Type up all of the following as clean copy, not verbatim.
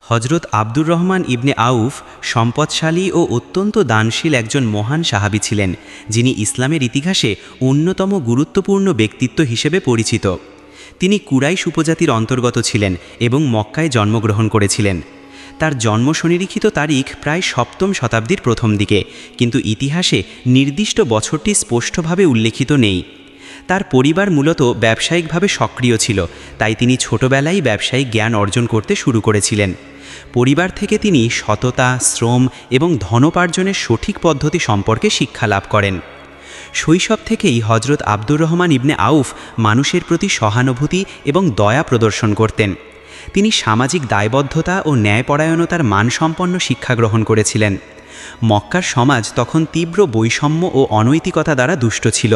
হজরত আব্দুর রহমান ইবনে আউফ সম্পদশালী ও অত্যন্ত দানশীল একজন মহান সাহাবী ছিলেন, যিনি ইসলামের ইতিহাসে অন্যতম গুরুত্বপূর্ণ ব্যক্তিত্ব হিসেবে পরিচিত। তিনি কুরাইশ উপজাতির অন্তর্গত ছিলেন এবং মক্কায় জন্মগ্রহণ করেছিলেন। তার জন্ম সুনিরীক্ষিত তারিখ প্রায় সপ্তম শতাব্দীর প্রথম দিকে, কিন্তু ইতিহাসে নির্দিষ্ট বছরটি স্পষ্টভাবে উল্লেখিত নেই। তার পরিবার মূলত ব্যবসায়িকভাবে সক্রিয় ছিল, তাই তিনি ছোটবেলায় ব্যবসায়িক জ্ঞান অর্জন করতে শুরু করেছিলেন। পরিবার থেকে তিনি সততা, শ্রম এবং ধনোপার্জনের সঠিক পদ্ধতি সম্পর্কে শিক্ষা লাভ করেন। শৈশব থেকেই হজরত আব্দুর রহমান ইবনে আউফ মানুষের প্রতি সহানুভূতি এবং দয়া প্রদর্শন করতেন। তিনি সামাজিক দায়বদ্ধতা ও ন্যায়পরায়ণতার মানসম্পন্ন শিক্ষা গ্রহণ করেছিলেন। মক্কার সমাজ তখন তীব্র বৈষম্য ও অনৈতিকতা দ্বারা দুষ্ট ছিল।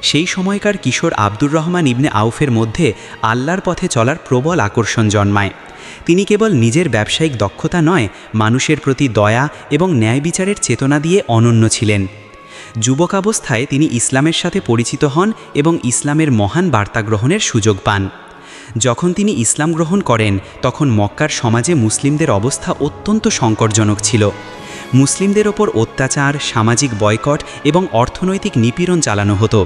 সেই সময়কার কিশোর আব্দুর রহমান ইবনে আউফের মধ্যে আল্লাহর পথে চলার প্রবল আকর্ষণ জন্মায়। তিনি কেবল নিজের ব্যবসায়িক দক্ষতা নয়, মানুষের প্রতি দয়া এবং ন্যায় বিচারের চেতনা দিয়ে অনন্য ছিলেন। যুবকাবস্থায় তিনি ইসলামের সাথে পরিচিত হন এবং ইসলামের মহান বার্তা গ্রহণের সুযোগ পান। যখন তিনি ইসলাম গ্রহণ করেন, তখন মক্কার সমাজে মুসলিমদের অবস্থা অত্যন্ত সংকটজনক ছিল। মুসলিমদের ওপর অত্যাচার, সামাজিক বয়কট এবং অর্থনৈতিক নিপীড়ন চালানো হতো।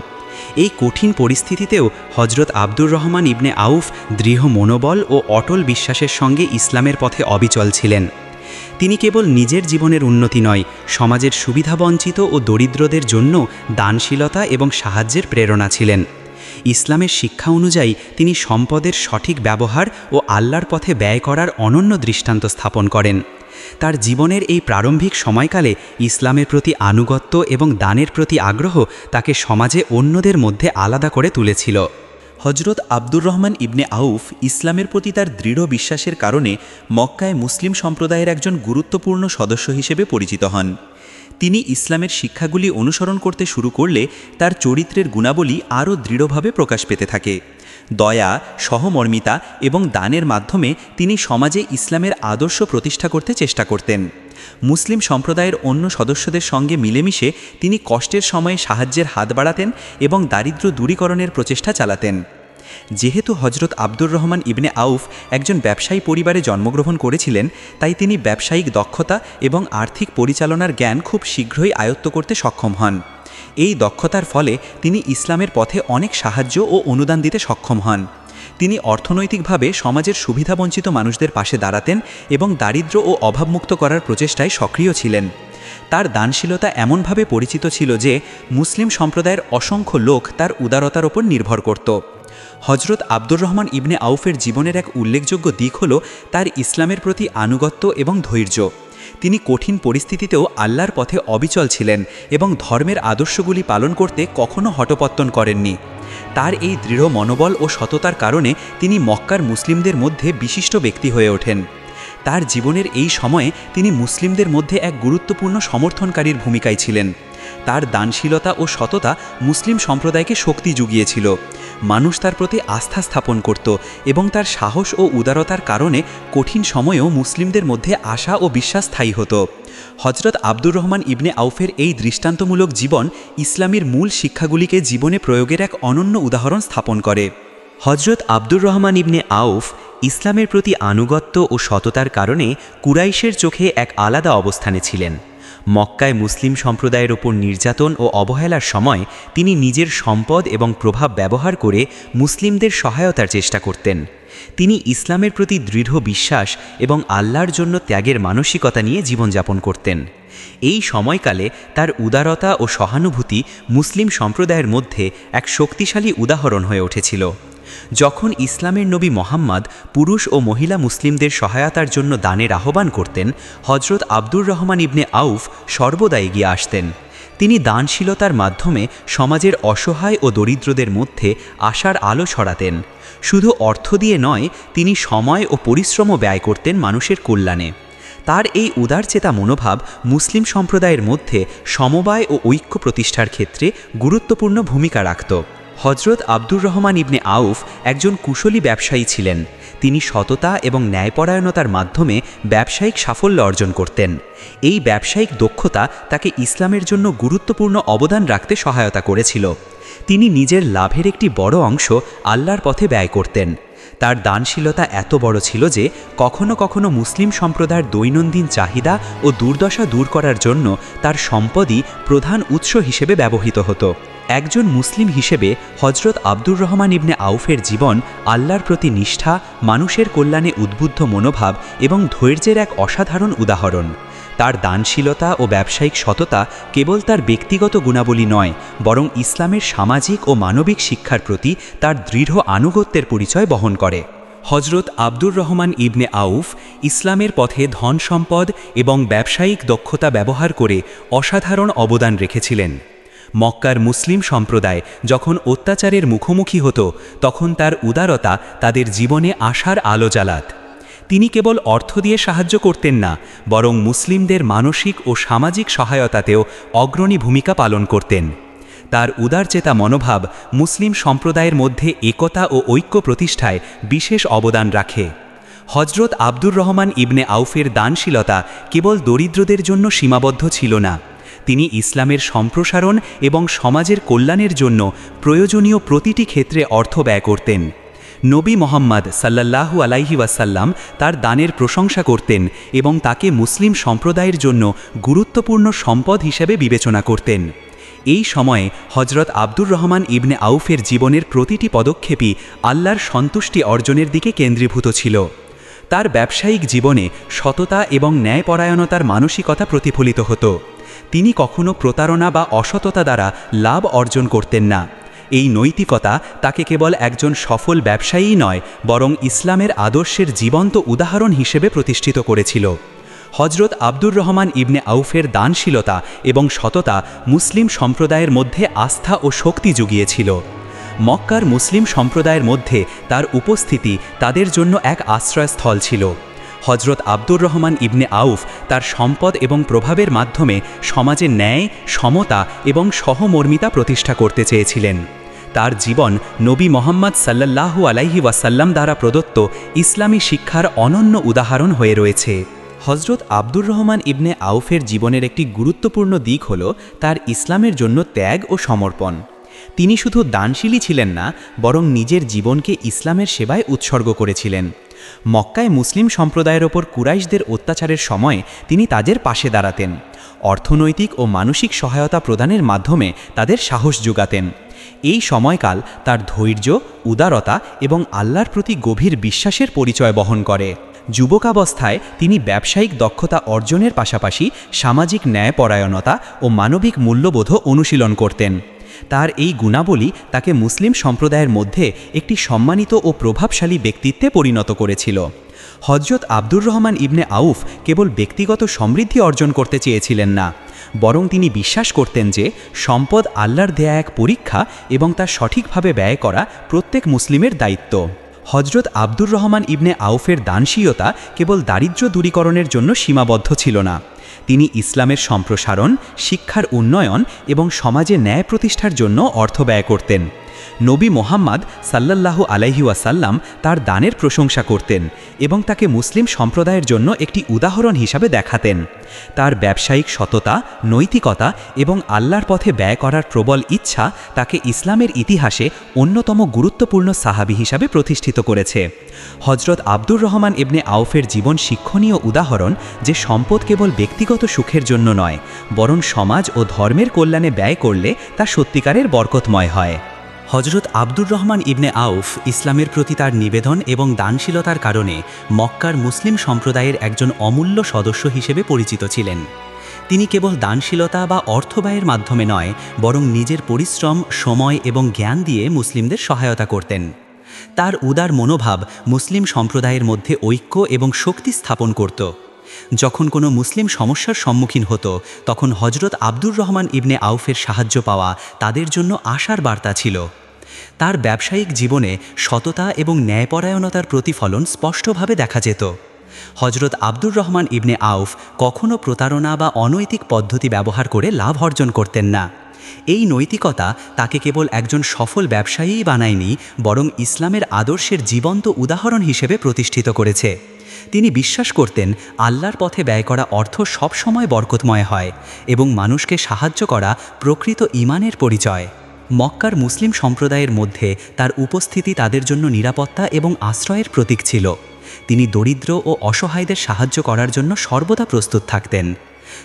এই কঠিন পরিস্থিতিতেও হজরত আব্দুর রহমান ইবনে আউফ দৃঢ় মনোবল ও অটল বিশ্বাসের সঙ্গে ইসলামের পথে অবিচল ছিলেন। তিনি কেবল নিজের জীবনের উন্নতি নয়, সমাজের সুবিধাবঞ্চিত ও দরিদ্রদের জন্য দানশীলতা এবং সাহায্যের প্রেরণা ছিলেন। ইসলামের শিক্ষা অনুযায়ী তিনি সম্পদের সঠিক ব্যবহার ও আল্লাহর পথে ব্যয় করার অনন্য দৃষ্টান্ত স্থাপন করেন। তার জীবনের এই প্রারম্ভিক সময়কালে ইসলামের প্রতি আনুগত্য এবং দানের প্রতি আগ্রহ তাকে সমাজে অন্যদের মধ্যে আলাদা করে তুলেছিল। হজরত আব্দুর রহমান ইবনে আউফ ইসলামের প্রতি তার দৃঢ় বিশ্বাসের কারণে মক্কায় মুসলিম সম্প্রদায়ের একজন গুরুত্বপূর্ণ সদস্য হিসেবে পরিচিত হন। তিনি ইসলামের শিক্ষাগুলি অনুসরণ করতে শুরু করলে তার চরিত্রের গুণাবলী আরও দৃঢ়ভাবে প্রকাশ পেতে থাকে। দয়া, সহমর্মিতা এবং দানের মাধ্যমে তিনি সমাজে ইসলামের আদর্শ প্রতিষ্ঠা করতে চেষ্টা করতেন। মুসলিম সম্প্রদায়ের অন্য সদস্যদের সঙ্গে মিলেমিশে তিনি কষ্টের সময়ে সাহায্যের হাত বাড়াতেন এবং দারিদ্র্য দূরীকরণের প্রচেষ্টা চালাতেন। যেহেতু হজরত আব্দুর রহমান ইবনে আউফ একজন ব্যবসায়ী পরিবারে জন্মগ্রহণ করেছিলেন, তাই তিনি ব্যবসায়িক দক্ষতা এবং আর্থিক পরিচালনার জ্ঞান খুব শীঘ্রই আয়ত্ত করতে সক্ষম হন। এই দক্ষতার ফলে তিনি ইসলামের পথে অনেক সাহায্য ও অনুদান দিতে সক্ষম হন। তিনি অর্থনৈতিকভাবে সমাজের সুবিধাবঞ্চিত মানুষদের পাশে দাঁড়াতেন এবং দারিদ্র্য ও অভাবমুক্ত করার প্রচেষ্টায় সক্রিয় ছিলেন। তার দানশীলতা এমনভাবে পরিচিত ছিল যে মুসলিম সম্প্রদায়ের অসংখ্য লোক তার উদারতার ওপর নির্ভর করত। হজরত আব্দুর রহমান ইবনে আউফের জীবনের এক উল্লেখযোগ্য দিক হল তার ইসলামের প্রতি আনুগত্য এবং ধৈর্য। তিনি কঠিন পরিস্থিতিতেও আল্লাহর পথে অবিচল ছিলেন এবং ধর্মের আদর্শগুলি পালন করতে কখনো হটপত্তন করেননি। তার এই দৃঢ় মনোবল ও সততার কারণে তিনি মক্কার মুসলিমদের মধ্যে বিশিষ্ট ব্যক্তি হয়ে ওঠেন। তার জীবনের এই সময়ে তিনি মুসলিমদের মধ্যে এক গুরুত্বপূর্ণ সমর্থনকারীর ভূমিকায় ছিলেন। তার দানশীলতা ও সততা মুসলিম সম্প্রদায়কে শক্তি জুগিয়েছিল। মানুষ তার প্রতি আস্থা স্থাপন করত এবং তার সাহস ও উদারতার কারণে কঠিন সময়েও মুসলিমদের মধ্যে আশা ও বিশ্বাস স্থায়ী হতো। হজরত আব্দুর রহমান ইবনে আউফের এই দৃষ্টান্তমূলক জীবন ইসলামের মূল শিক্ষাগুলিকে জীবনে প্রয়োগের এক অনন্য উদাহরণ স্থাপন করে। হজরত আব্দুর রহমান ইবনে আউফ ইসলামের প্রতি আনুগত্য ও সততার কারণে কুরাইশের চোখে এক আলাদা অবস্থানে ছিলেন। মক্কায় মুসলিম সম্প্রদায়ের ওপর নির্যাতন ও অবহেলার সময় তিনি নিজের সম্পদ এবং প্রভাব ব্যবহার করে মুসলিমদের সহায়তার চেষ্টা করতেন। তিনি ইসলামের প্রতি দৃঢ় বিশ্বাস এবং আল্লাহর জন্য ত্যাগের মানসিকতা নিয়ে জীবনযাপন করতেন। এই সময়কালে তার উদারতা ও সহানুভূতি মুসলিম সম্প্রদায়ের মধ্যে এক শক্তিশালী উদাহরণ হয়ে উঠেছিল। যখন ইসলামের নবী মোহাম্মদ পুরুষ ও মহিলা মুসলিমদের সহায়তার জন্য দানের আহ্বান করতেন, হজরত আব্দুর রহমান ইবনে আউফ সর্বদা এগিয়ে আসতেন। তিনি দানশীলতার মাধ্যমে সমাজের অসহায় ও দরিদ্রদের মধ্যে আশার আলো ছড়াতেন। শুধু অর্থ দিয়ে নয়, তিনি সময় ও পরিশ্রমও ব্যয় করতেন মানুষের কল্যাণে। তার এই উদারচেতা মনোভাব মুসলিম সম্প্রদায়ের মধ্যে সমবায় ও ঐক্য প্রতিষ্ঠার ক্ষেত্রে গুরুত্বপূর্ণ ভূমিকা রাখত। হজরত আব্দুর রহমান ইবনে আউফ একজন কুশলী ব্যবসায়ী ছিলেন। তিনি সততা এবং ন্যায়পরায়ণতার মাধ্যমে ব্যবসায়িক সাফল্য অর্জন করতেন। এই ব্যবসায়িক দক্ষতা তাকে ইসলামের জন্য গুরুত্বপূর্ণ অবদান রাখতে সহায়তা করেছিল। তিনি নিজের লাভের একটি বড় অংশ আল্লাহর পথে ব্যয় করতেন। তার দানশীলতা এত বড় ছিল যে কখনো কখনো মুসলিম সম্প্রদায়ের দৈনন্দিন চাহিদা ও দুর্দশা দূর করার জন্য তার সম্পদই প্রধান উৎস হিসেবে ব্যবহৃত হতো। একজন মুসলিম হিসেবে হজরত আব্দুর রহমান ইবনে আউফের জীবন আল্লাহর প্রতি নিষ্ঠা, মানুষের কল্যাণে উদ্বুদ্ধ মনোভাব এবং ধৈর্যের এক অসাধারণ উদাহরণ। তার দানশীলতা ও ব্যবসায়িক সততা কেবল তার ব্যক্তিগত গুণাবলী নয়, বরং ইসলামের সামাজিক ও মানবিক শিক্ষার প্রতি তার দৃঢ় আনুগত্যের পরিচয় বহন করে। হজরত আব্দুর রহমান ইবনে আউফ ইসলামের পথে ধন সম্পদ এবং ব্যবসায়িক দক্ষতা ব্যবহার করে অসাধারণ অবদান রেখেছিলেন। মক্কার মুসলিম সম্প্রদায় যখন অত্যাচারের মুখোমুখি হতো, তখন তার উদারতা তাদের জীবনে আশার আলো জ্বালাত। তিনি কেবল অর্থ দিয়ে সাহায্য করতেন না, বরং মুসলিমদের মানসিক ও সামাজিক সহায়তাতেও অগ্রণী ভূমিকা পালন করতেন। তার উদারচেতা মনোভাব মুসলিম সম্প্রদায়ের মধ্যে একতা ও ঐক্য প্রতিষ্ঠায় বিশেষ অবদান রাখে। হজরত আব্দুর রহমান ইবনে আউফের দানশীলতা কেবল দরিদ্রদের জন্য সীমাবদ্ধ ছিল না, তিনি ইসলামের সম্প্রসারণ এবং সমাজের কল্যাণের জন্য প্রয়োজনীয় প্রতিটি ক্ষেত্রে অর্থ ব্যয় করতেন। নবী মোহাম্মদ সাল্লাল্লাহু আলাইহি ওয়াসাল্লাম তার দানের প্রশংসা করতেন এবং তাকে মুসলিম সম্প্রদায়ের জন্য গুরুত্বপূর্ণ সম্পদ হিসেবে বিবেচনা করতেন। এই সময়ে হজরত আব্দুর রহমান ইবনে আউফের জীবনের প্রতিটি পদক্ষেপই আল্লাহর সন্তুষ্টি অর্জনের দিকে কেন্দ্রীভূত ছিল। তার ব্যবসায়িক জীবনে সততা এবং ন্যায়পরায়ণতার মানসিকতা প্রতিফলিত হতো। তিনি কখনো প্রতারণা বা অসততা দ্বারা লাভ অর্জন করতেন না। এই নৈতিকতা তাকে কেবল একজন সফল ব্যবসায়ী নয়, বরং ইসলামের আদর্শের জীবন্ত উদাহরণ হিসেবে প্রতিষ্ঠিত করেছিল। হজরত আব্দুর রহমান ইবনে আউফের দানশীলতা এবং সততা মুসলিম সম্প্রদায়ের মধ্যে আস্থা ও শক্তি জুগিয়েছিল। মক্কার মুসলিম সম্প্রদায়ের মধ্যে তার উপস্থিতি তাদের জন্য এক আশ্রয়স্থল ছিল। হজরত আব্দুর রহমান ইবনে আউফ তার সম্পদ এবং প্রভাবের মাধ্যমে সমাজে ন্যায়, সমতা এবং সহমর্মিতা প্রতিষ্ঠা করতে চেয়েছিলেন। তার জীবন নবী মোহাম্মদ সাল্লাল্লাহু আলাইহি ওয়াসাল্লাম দ্বারা প্রদত্ত ইসলামী শিক্ষার অনন্য উদাহরণ হয়ে রয়েছে। হজরত আব্দুর রহমান ইবনে আউফের জীবনের একটি গুরুত্বপূর্ণ দিক হল তার ইসলামের জন্য ত্যাগ ও সমর্পণ। তিনি শুধু দানশীলই ছিলেন না, বরং নিজের জীবনকে ইসলামের সেবায় উৎসর্গ করেছিলেন। মক্কায় মুসলিম সম্প্রদায়ের ওপর কুরাইশদের অত্যাচারের সময় তিনি তাদের পাশে দাঁড়াতেন, অর্থনৈতিক ও মানসিক সহায়তা প্রদানের মাধ্যমে তাদের সাহস যোগাতেন। এই সময়কাল তার ধৈর্য, উদারতা এবং আল্লাহর প্রতি গভীর বিশ্বাসের পরিচয় বহন করে। যুবকাবস্থায় তিনি ব্যবসায়িক দক্ষতা অর্জনের পাশাপাশি সামাজিক ন্যায়পরায়ণতা ও মানবিক মূল্যবোধও অনুশীলন করতেন। তার এই গুণাবলী তাকে মুসলিম সম্প্রদায়ের মধ্যে একটি সম্মানিত ও প্রভাবশালী ব্যক্তিত্বে পরিণত করেছিল। হজরত আব্দুর রহমান ইবনে আউফ কেবল ব্যক্তিগত সমৃদ্ধি অর্জন করতে চেয়েছিলেন না, বরং তিনি বিশ্বাস করতেন যে সম্পদ আল্লাহর দেয়া এক পরীক্ষা এবং তা সঠিকভাবে ব্যয় করা প্রত্যেক মুসলিমের দায়িত্ব। হজরত আব্দুর রহমান ইবনে আউফের দানশীলতা কেবল দারিদ্র্য দূরীকরণের জন্য সীমাবদ্ধ ছিল না, তিনি ইসলামের সম্প্রসারণ, শিক্ষার উন্নয়ন এবং সমাজে ন্যায় প্রতিষ্ঠার জন্য অর্থ ব্যয় করতেন। নবী মোহাম্মদ সাল্লাল্লাহু আলাইহি ওয়াসাল্লাম তার দানের প্রশংসা করতেন এবং তাকে মুসলিম সম্প্রদায়ের জন্য একটি উদাহরণ হিসাবে দেখাতেন। তার ব্যবসায়িক সততা, নৈতিকতা এবং আল্লাহর পথে ব্যয় করার প্রবল ইচ্ছা তাকে ইসলামের ইতিহাসে অন্যতম গুরুত্বপূর্ণ সাহাবী হিসাবে প্রতিষ্ঠিত করেছে। হজরত আব্দুর রহমান ইবনে আউফের জীবন শিক্ষণীয় উদাহরণ যে সম্পদ কেবল ব্যক্তিগত সুখের জন্য নয়, বরং সমাজ ও ধর্মের কল্যাণে ব্যয় করলে তা সত্যিকারের বরকতময় হয়। হজরত আব্দুর রহমান ইবনে আউফ ইসলামের প্রতি তার নিবেদন এবং দানশীলতার কারণে মক্কার মুসলিম সম্প্রদায়ের একজন অমূল্য সদস্য হিসেবে পরিচিত ছিলেন। তিনি কেবল দানশীলতা বা অর্থ ব্যয়ের মাধ্যমে নয়, বরং নিজের পরিশ্রম, সময় এবং জ্ঞান দিয়ে মুসলিমদের সহায়তা করতেন। তার উদার মনোভাব মুসলিম সম্প্রদায়ের মধ্যে ঐক্য এবং শক্তি স্থাপন করত। যখন কোনো মুসলিম সমস্যার সম্মুখীন হতো, তখন হজরত আব্দুর রহমান ইবনে আউফের সাহায্য পাওয়া তাদের জন্য আশার বার্তা ছিল। তার ব্যবসায়িক জীবনে সততা এবং ন্যায়পরায়ণতার প্রতিফলন স্পষ্টভাবে দেখা যেত। হজরত আব্দুর রহমান ইবনে আউফ কখনো প্রতারণা বা অনৈতিক পদ্ধতি ব্যবহার করে লাভ অর্জন করতেন না। এই নৈতিকতা তাকে কেবল একজন সফল ব্যবসায়ীই বানায়নি, বরং ইসলামের আদর্শের জীবন্ত উদাহরণ হিসেবে প্রতিষ্ঠিত করেছে। তিনি বিশ্বাস করতেন আল্লাহর পথে ব্যয় করা অর্থ সবসময় বরকতময় হয় এবং মানুষকে সাহায্য করা প্রকৃত ঈমানের পরিচয়। মক্কার মুসলিম সম্প্রদায়ের মধ্যে তার উপস্থিতি তাদের জন্য নিরাপত্তা এবং আশ্রয়ের প্রতীক ছিল। তিনি দরিদ্র ও অসহায়দের সাহায্য করার জন্য সর্বদা প্রস্তুত থাকতেন।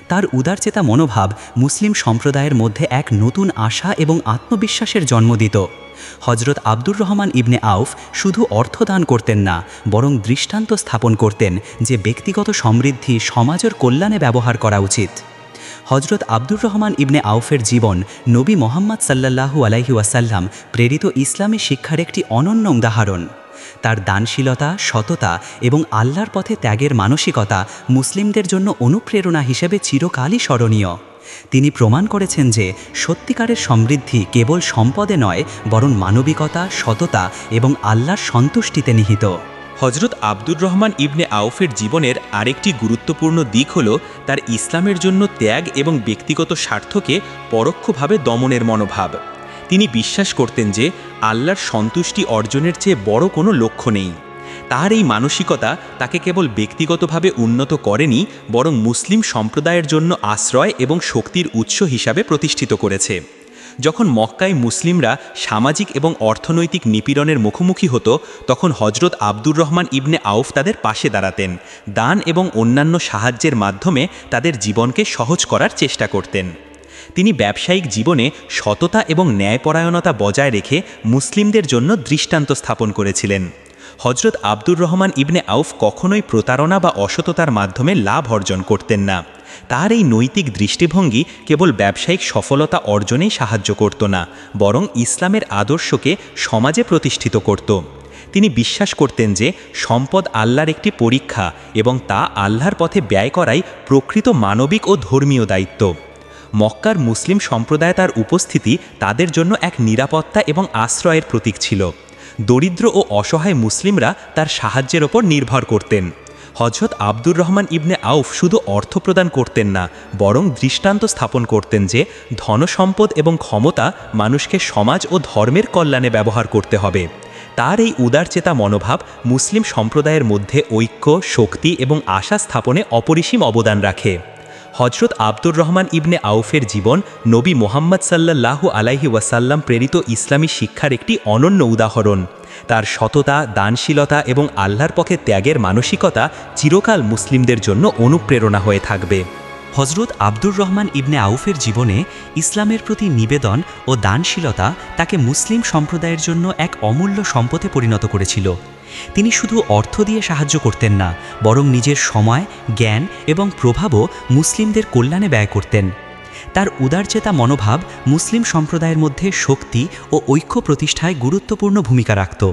তার উদারচেতা মনোভাব মুসলিম সম্প্রদায়ের মধ্যে এক নতুন আশা এবং আত্মবিশ্বাসের জন্ম দিত। হজরত আব্দুর রহমান ইবনে আউফ শুধু অর্থদান করতেন না, বরং দৃষ্টান্ত স্থাপন করতেন যে ব্যক্তিগত সমৃদ্ধি সমাজের কল্যাণে ব্যবহার করা উচিত। হজরত আব্দুর রহমান ইবনে আউফের জীবন নবী মোহাম্মদ সাল্লাল্লাহু আলাইহি ওয়াসাল্লাম প্রেরিত ইসলামী শিক্ষার একটি অনন্য উদাহরণ। তার দানশীলতা, সততা এবং আল্লাহর পথে ত্যাগের মানসিকতা মুসলিমদের জন্য অনুপ্রেরণা হিসেবে চিরকালই স্মরণীয়। তিনি প্রমাণ করেছেন যে সত্যিকারের সমৃদ্ধি কেবল সম্পদে নয়, বরং মানবিকতা, সততা এবং আল্লাহর সন্তুষ্টিতে নিহিত। হজরত আব্দুর রহমান ইবনে আউফের জীবনের আরেকটি গুরুত্বপূর্ণ দিক হল তার ইসলামের জন্য ত্যাগ এবং ব্যক্তিগত স্বার্থকে পরোক্ষভাবে দমনের মনোভাব। তিনি বিশ্বাস করতেন যে আল্লাহর সন্তুষ্টি অর্জনের চেয়ে বড় কোনো লক্ষ্য নেই। তার এই মানসিকতা তাকে কেবল ব্যক্তিগতভাবে উন্নত করেনি, বরং মুসলিম সম্প্রদায়ের জন্য আশ্রয় এবং শক্তির উৎস হিসাবে প্রতিষ্ঠিত করেছে। যখন মক্কায় মুসলিমরা সামাজিক এবং অর্থনৈতিক নিপীড়নের মুখোমুখি হতো, তখন হজরত আব্দুর রহমান ইবনে আউফ তাদের পাশে দাঁড়াতেন, দান এবং অন্যান্য সাহায্যের মাধ্যমে তাদের জীবনকে সহজ করার চেষ্টা করতেন। তিনি ব্যবসায়িক জীবনে সততা এবং ন্যায়পরায়ণতা বজায় রেখে মুসলিমদের জন্য দৃষ্টান্ত স্থাপন করেছিলেন। হজরত আব্দুর রহমান ইবনে আউফ কখনোই প্রতারণা বা অসততার মাধ্যমে লাভ অর্জন করতেন না। তার এই নৈতিক দৃষ্টিভঙ্গি কেবল ব্যবসায়িক সফলতা অর্জনেই সাহায্য করত না, বরং ইসলামের আদর্শকে সমাজে প্রতিষ্ঠিত করত। তিনি বিশ্বাস করতেন যে সম্পদ আল্লাহর একটি পরীক্ষা এবং তা আল্লাহর পথে ব্যয় করাই প্রকৃত মানবিক ও ধর্মীয় দায়িত্ব। মক্কার মুসলিম সম্প্রদায়ে তার উপস্থিতি তাদের জন্য এক নিরাপত্তা এবং আশ্রয়ের প্রতীক ছিল। দরিদ্র ও অসহায় মুসলিমরা তার সাহায্যের ওপর নির্ভর করতেন। হজরত আব্দুর রহমান ইবনে আউফ শুধু অর্থ প্রদান করতেন না, বরং দৃষ্টান্ত স্থাপন করতেন যে ধনসম্পদ এবং ক্ষমতা মানুষকে সমাজ ও ধর্মের কল্যাণে ব্যবহার করতে হবে। তার এই উদারচেতা মনোভাব মুসলিম সম্প্রদায়ের মধ্যে ঐক্য, শক্তি এবং আশা স্থাপনে অপরিসীম অবদান রাখে। হজরত আব্দুর রহমান ইবনে আউফের জীবন নবী মোহাম্মদ সাল্লাল্লাহু আলাইহি ওয়াসাল্লাম প্রেরিত ইসলামী শিক্ষার একটি অনন্য উদাহরণ। তার সততা, দানশীলতা এবং আল্লাহর পক্ষে ত্যাগের মানসিকতা চিরকাল মুসলিমদের জন্য অনুপ্রেরণা হয়ে থাকবে। হজরত আব্দুর রহমান ইবনে আউফের জীবনে ইসলামের প্রতি নিবেদন ও দানশীলতা তাকে মুসলিম সম্প্রদায়ের জন্য এক অমূল্য সম্পদে পরিণত করেছিল। তিনি শুধু অর্থ দিয়ে সাহায্য করতেন না, বরং নিজের সময়, জ্ঞান এবং প্রভাবও মুসলিমদের কল্যাণে ব্যয় করতেন। তার উদারচেতা মনোভাব মুসলিম সম্প্রদায়ের মধ্যে শক্তি ও ঐক্য প্রতিষ্ঠায় গুরুত্বপূর্ণ ভূমিকা রাখত।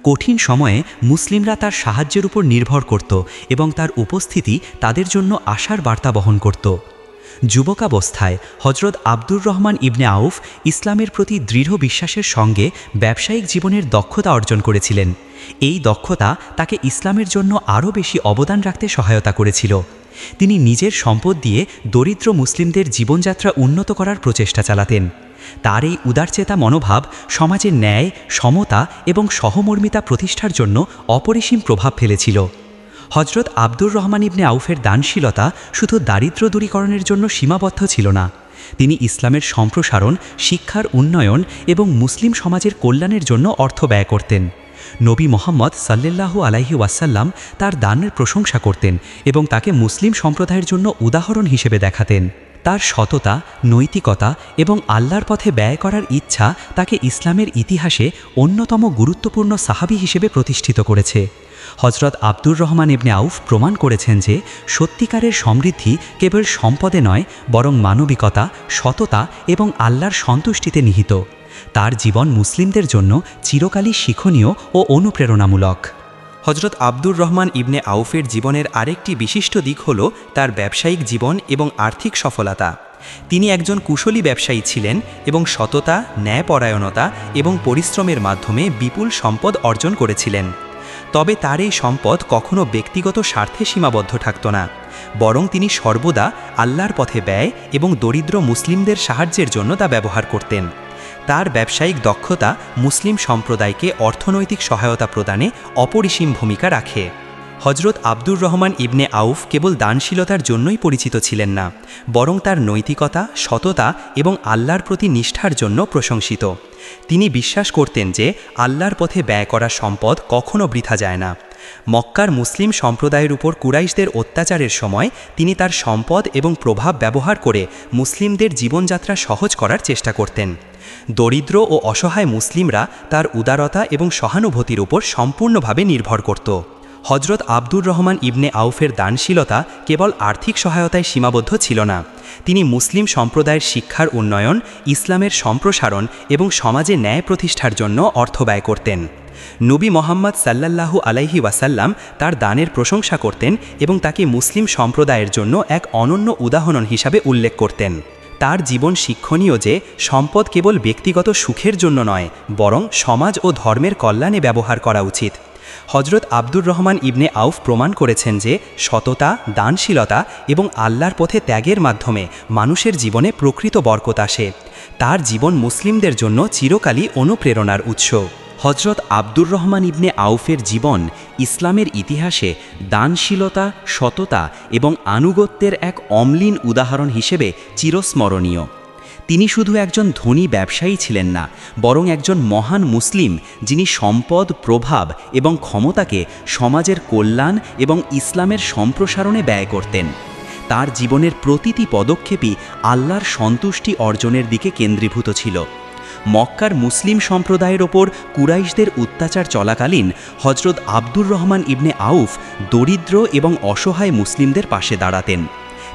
কঠিন সময়ে মুসলিমরা তার সাহায্যের উপর নির্ভর করত এবং তার উপস্থিতি তাদের জন্য আশার বার্তা বহন করত। যুবকাবস্থায় হজরত আব্দুর রহমান ইবনে আউফ ইসলামের প্রতি দৃঢ় বিশ্বাসের সঙ্গে ব্যবসায়িক জীবনের দক্ষতা অর্জন করেছিলেন। এই দক্ষতা তাকে ইসলামের জন্য আরও বেশি অবদান রাখতে সহায়তা করেছিল। তিনি নিজের সম্পদ দিয়ে দরিদ্র মুসলিমদের জীবনযাত্রা উন্নত করার প্রচেষ্টা চালাতেন। তার এই উদারচেতা মনোভাব সমাজে ন্যায়, সমতা এবং সহমর্মিতা প্রতিষ্ঠার জন্য অপরিসীম প্রভাব ফেলেছিল। হজরত আব্দুর রহমান ইবনে আউফের দানশীলতা শুধু দারিদ্র্য দূরীকরণের জন্য সীমাবদ্ধ ছিল না। তিনি ইসলামের সম্প্রসারণ, শিক্ষার উন্নয়ন এবং মুসলিম সমাজের কল্যাণের জন্য অর্থ ব্যয় করতেন। নবী মোহাম্মদ সাল্লাল্লাহু আলাইহি ওয়াসাল্লাম তার দানের প্রশংসা করতেন এবং তাকে মুসলিম সম্প্রদায়ের জন্য উদাহরণ হিসেবে দেখাতেন। তার সততা, নৈতিকতা এবং আল্লাহর পথে ব্যয় করার ইচ্ছা তাকে ইসলামের ইতিহাসে অন্যতম গুরুত্বপূর্ণ সাহাবী হিসেবে প্রতিষ্ঠিত করেছে। হজরত আব্দুর রহমান ইবনে আউফ প্রমাণ করেছেন যে সত্যিকারের সমৃদ্ধি কেবল সম্পদে নয়, বরং মানবিকতা, সততা এবং আল্লাহর সন্তুষ্টিতে নিহিত। তার জীবন মুসলিমদের জন্য চিরকালই শিক্ষণীয় ও অনুপ্রেরণামূলক। হজরত আব্দুর রহমান ইবনে আউফের জীবনের আরেকটি বিশিষ্ট দিক হল তার ব্যবসায়িক জীবন এবং আর্থিক সফলতা। তিনি একজন কুশলী ব্যবসায়ী ছিলেন এবং সততা, ন্যায়পরায়ণতা এবং পরিশ্রমের মাধ্যমে বিপুল সম্পদ অর্জন করেছিলেন। তবে তার এই সম্পদ কখনো ব্যক্তিগত স্বার্থে সীমাবদ্ধ থাকত না, বরং তিনি সর্বদা আল্লাহর পথে ব্যয় এবং দরিদ্র মুসলিমদের সাহায্যের জন্য তা ব্যবহার করতেন। তার ব্যবসায়িক দক্ষতা মুসলিম সম্প্রদায়কে অর্থনৈতিক সহায়তা প্রদানে অপরিসীম ভূমিকা রাখে। হজরত আব্দুর রহমান ইবনে আউফ কেবল দানশীলতার জন্যই পরিচিত ছিলেন না, বরং তার নৈতিকতা, সততা এবং আল্লাহর প্রতি নিষ্ঠার জন্য প্রশংসিত। তিনি বিশ্বাস করতেন যে আল্লাহর পথে ব্যয় করা সম্পদ কখনো বৃথা যায় না। মক্কার মুসলিম সম্প্রদায়ের উপর কুরাইশদের অত্যাচারের সময় তিনি তার সম্পদ এবং প্রভাব ব্যবহার করে মুসলিমদের জীবনযাত্রা সহজ করার চেষ্টা করতেন। দরিদ্র ও অসহায় মুসলিমরা তার উদারতা এবং সহানুভূতির উপর সম্পূর্ণভাবে নির্ভর করত। হজরত আব্দুর রহমান ইবনে আউফের দানশীলতা কেবল আর্থিক সহায়তায় সীমাবদ্ধ ছিল না। তিনি মুসলিম সম্প্রদায়ের শিক্ষার উন্নয়ন, ইসলামের সম্প্রসারণ এবং সমাজে ন্যায় প্রতিষ্ঠার জন্য অর্থ ব্যয় করতেন। নবী মোহাম্মদ সাল্লাল্লাহু আলাইহি ওয়াসাল্লাম তার দানের প্রশংসা করতেন এবং তাকে মুসলিম সম্প্রদায়ের জন্য এক অনন্য উদাহরণ হিসাবে উল্লেখ করতেন। তার জীবন শিক্ষণীয় যে সম্পদ কেবল ব্যক্তিগত সুখের জন্য নয়, বরং সমাজ ও ধর্মের কল্যাণে ব্যবহার করা উচিত। হজরত আব্দুর রহমান ইবনে আউফ প্রমাণ করেছেন যে সততা, দানশীলতা এবং আল্লাহর পথে ত্যাগের মাধ্যমে মানুষের জীবনে প্রকৃত বরকত আসে। তার জীবন মুসলিমদের জন্য চিরকালই অনুপ্রেরণার উৎস। হজরত আব্দুর রহমান ইবনে আউফের জীবন ইসলামের ইতিহাসে দানশীলতা, সততা এবং আনুগত্যের এক অম্লীন উদাহরণ হিসেবে চিরস্মরণীয়। তিনি শুধু একজন ধনী ব্যবসায়ী ছিলেন না, বরং একজন মহান মুসলিম, যিনি সম্পদ, প্রভাব এবং ক্ষমতাকে সমাজের কল্যাণ এবং ইসলামের সম্প্রসারণে ব্যয় করতেন। তার জীবনের প্রতিটি পদক্ষেপই আল্লাহর সন্তুষ্টি অর্জনের দিকে কেন্দ্রীভূত ছিল। মক্কার মুসলিম সম্প্রদায়ের ওপর কুরাইশদের অত্যাচার চলাকালীন হজরত আব্দুর রহমান ইবনে আউফ দরিদ্র এবং অসহায় মুসলিমদের পাশে দাঁড়াতেন।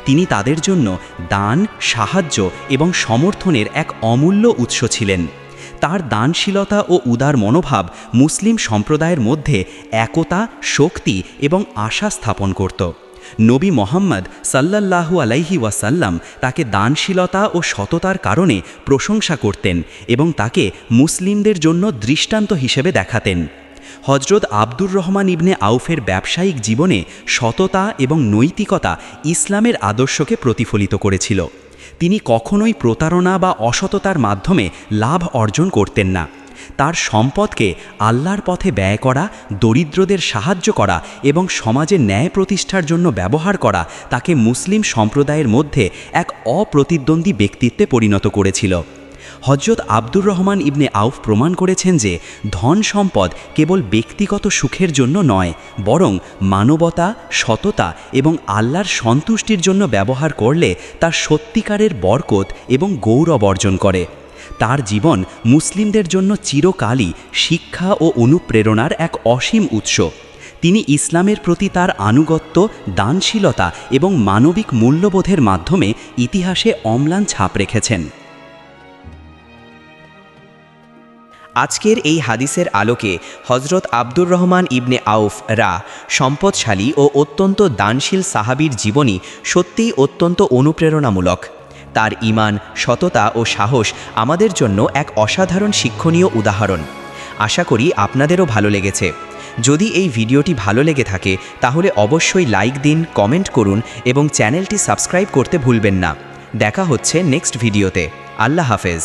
তিনি তাদের জন্য দান, সাহায্য এবং সমর্থনের এক অমূল্য উৎস ছিলেন। তার দানশীলতা ও উদার মনোভাব মুসলিম সম্প্রদায়ের মধ্যে একতা, শক্তি এবং আশা স্থাপন করত। নবী মোহাম্মদ সাল্লাল্লাহু আলাইহি ওয়াসাল্লাম তাকে দানশীলতা ও সততার কারণে প্রশংসা করতেন এবং তাকে মুসলিমদের জন্য দৃষ্টান্ত হিসেবে দেখাতেন। হজরত আব্দুর রহমান ইবনে আউফের ব্যবসায়িক জীবনে সততা এবং নৈতিকতা ইসলামের আদর্শকে প্রতিফলিত করেছিল। তিনি কখনোই প্রতারণা বা অসততার মাধ্যমে লাভ অর্জন করতেন না। তার সম্পদকে আল্লাহর পথে ব্যয় করা, দরিদ্রদের সাহায্য করা এবং সমাজে ন্যায় প্রতিষ্ঠার জন্য ব্যবহার করা তাকে মুসলিম সম্প্রদায়ের মধ্যে এক অপ্রতিদ্বন্দ্বী ব্যক্তিত্বে পরিণত করেছিল। হজরত আব্দুর রহমান ইবনে আউফ প্রমাণ করেছেন যে ধন সম্পদ কেবল ব্যক্তিগত সুখের জন্য নয়, বরং মানবতা, সততা এবং আল্লাহর সন্তুষ্টির জন্য ব্যবহার করলে তার সত্যিকারের বরকত এবং গৌরব অর্জন করে। তার জীবন মুসলিমদের জন্য চিরকালই শিক্ষা ও অনুপ্রেরণার এক অসীম উৎস। তিনি ইসলামের প্রতি তার আনুগত্য, দানশীলতা এবং মানবিক মূল্যবোধের মাধ্যমে ইতিহাসে অম্লান ছাপ রেখেছেন। আজকের এই হাদিসের আলোকে হজরত আব্দুর রহমান ইবনে আউফ সম্পদশালী ও অত্যন্ত দানশীল সাহাবীর জীবনী সত্যিই অত্যন্ত অনুপ্রেরণামূলক। তার ঈমান, সততা ও সাহস আমাদের জন্য এক অসাধারণ শিক্ষণীয় উদাহরণ। আশা করি আপনাদেরও ভালো লেগেছে। যদি এই ভিডিওটি ভালো লেগে থাকে তাহলে অবশ্যই লাইক দিন, কমেন্ট করুন এবং চ্যানেলটি সাবস্ক্রাইব করতে ভুলবেন না। দেখা হচ্ছে নেক্সট ভিডিওতে। আল্লাহ হাফেজ।